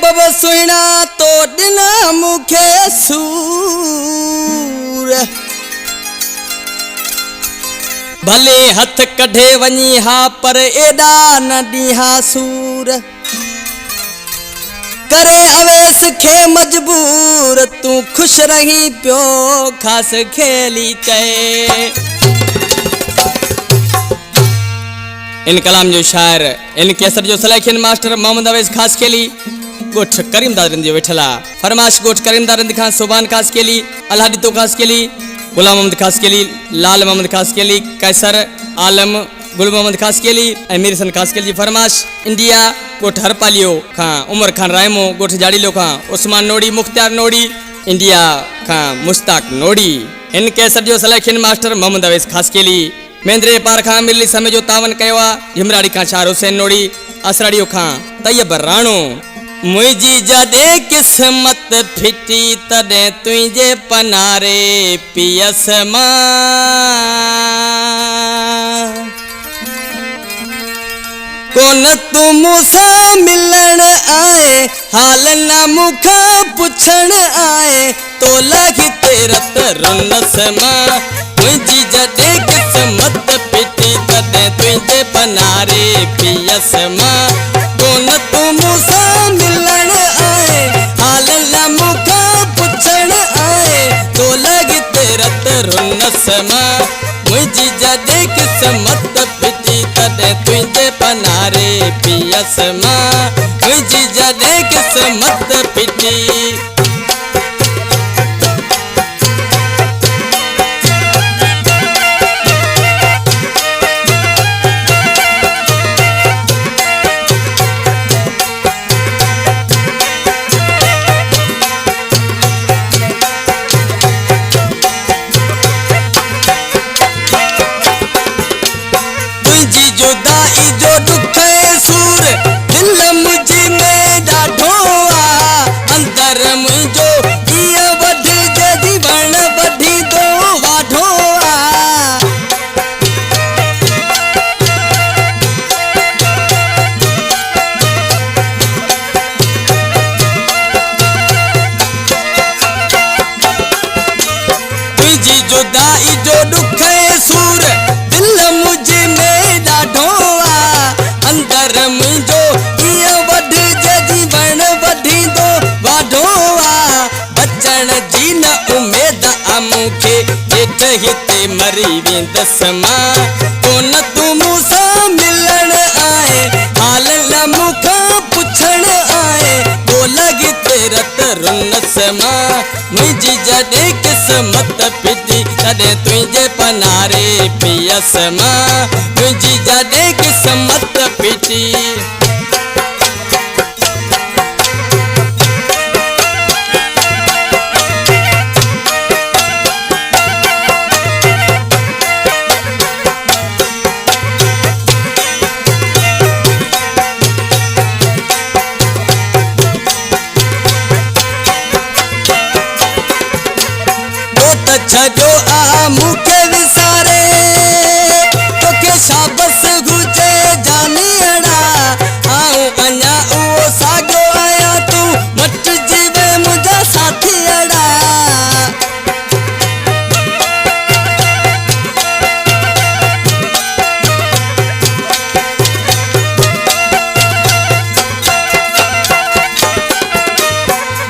सबब सुहिणा तो ॾिना मूंखे सूर भले हथ कढे वञी हा पर एॾा न ॾींहा सूर करे अवेस खे मजबूर तूं ख़ुशि रही पियो ख़ासि खेली चए इन कलाम जो शाइर इन केसर जो सलाखियन मास्टर मोहम्मद अवेस खास केली गोठ करीमदारन जो वेठला फरमाश गोठ करीमदारन खां सुबान खास केली अल्लाह तो खास केली गुलाम मोहम्मद खास केली लाल मोहम्मद खास केली कैसर आलम गुल मोहम्मद खास केली मीर हसन खास केली फरमाश इंडिया गोठ हरपालियो खां उमर खान रायमो गोठ जाड़ीलो खां उस्मान नोड़ी मुख्तियार नोड़ी इंडिया खां मुश्ताक नोड़ी इन केसर जो सलाखियन मास्टर मोहम्मद अवेस खास केली मेंद्रे पार खां मिरली समय जो तावन कयो हिमराड़ी खां शाह हुसैन नोड़ी असराड़ियो खां तैयब राणो मुझी जदे किस्मत फिटी तदे तुझे पनारे पियस कोन तू मूसा मिलन आए हाल ना मुखा पुछण आए तो लगी तेरत रुनस मुझी जदे किस्मत फिटी तदे तुझे पनारे पियस कोन तू मूसा मिलन आए हाल ना मुखा पुछण आए तो लगी तेरत रुनस मुझी जदे किस्मत फिटी तदे तुझे पनारे पियस मुझी जदे किस्मत फिटी हिते मरी वेंदस कोन तू मूसा मिलन आए हाल न मुखा पुछण आए तो लगी तेरत रुनस मुझी जडे किस्मत फिटी तडे तुझे पनारे पियस मुझी जडे किस्मत फिटी छो आ मुखे विसारे तो के शाबस गुजे जानी अड़ा आऊं अञा उहो साॻियो आया तू मट जीवे मुंहिंजा साथी अड़ा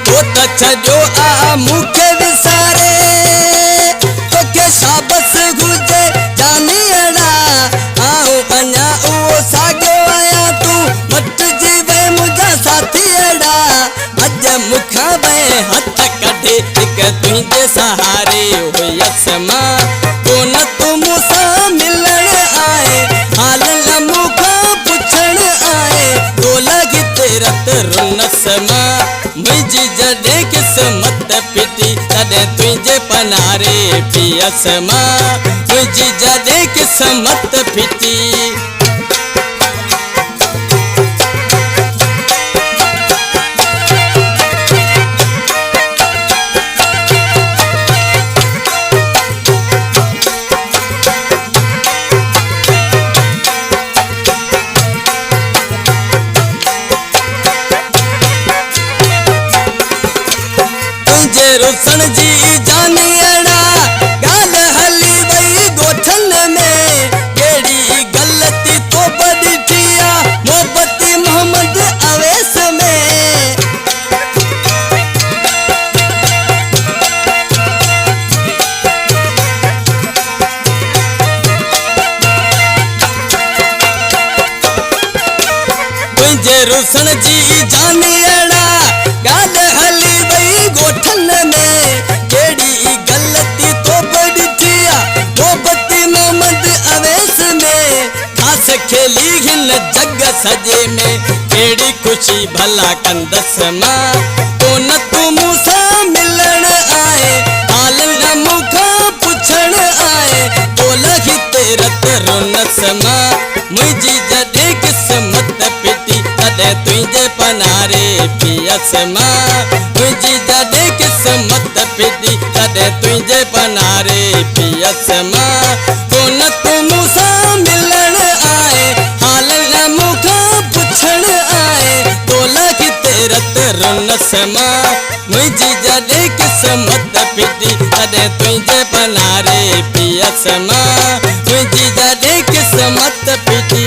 तो छो आ मुखे विसारे शाबस गुजे जानी अड़ा आऊं अञा उहो साॻियो आया तू मट जीवे मुंहिंजा साथी अड़ा अज मूंखां वे हथ कढे हिकु तुंहिंजे सहारे हुयस कोन तू मूंसां मिलण आए हाल न मूंखां पुछण आए तो लगी तेरत रुनस मुझी जडे किस्मत फिटी तडे तुझे पनारे पियस मुझी जडे किस्मत फिटी रुसन जी जानियड़ा गाल हली वई गोठन में केड़ी गलती तो बड़ी थिया मोहब्बती मोहम्मद अवैस में तुझे रुसन जी जानियड़ा गाल हली वई गोठन में केड़ी गलती तो बड़ी थिया मोहब्बती मोहम्मद अवैस में खास खेली हिन जग सजे में केड़ी खुशी भला कंदस मां तो न तू मूसा मिलन आए हाल न मुखा पुछण आए बोलही तेरत रुनस मां मुझी जडे किस्मत पिटी तदे तुझे पनारे पियस मां मुझी जडे किस्मत पिटी तदे तुझे पनारे पियस मां तो न तू मूसा मिलन आए हाल न मुखा पुछण आए तोला की तेरत रुनस मां मुझी जडे किस्मत पिटी तदे तुझे पनारे पियस मां मुझी जडे किस्मत पिटी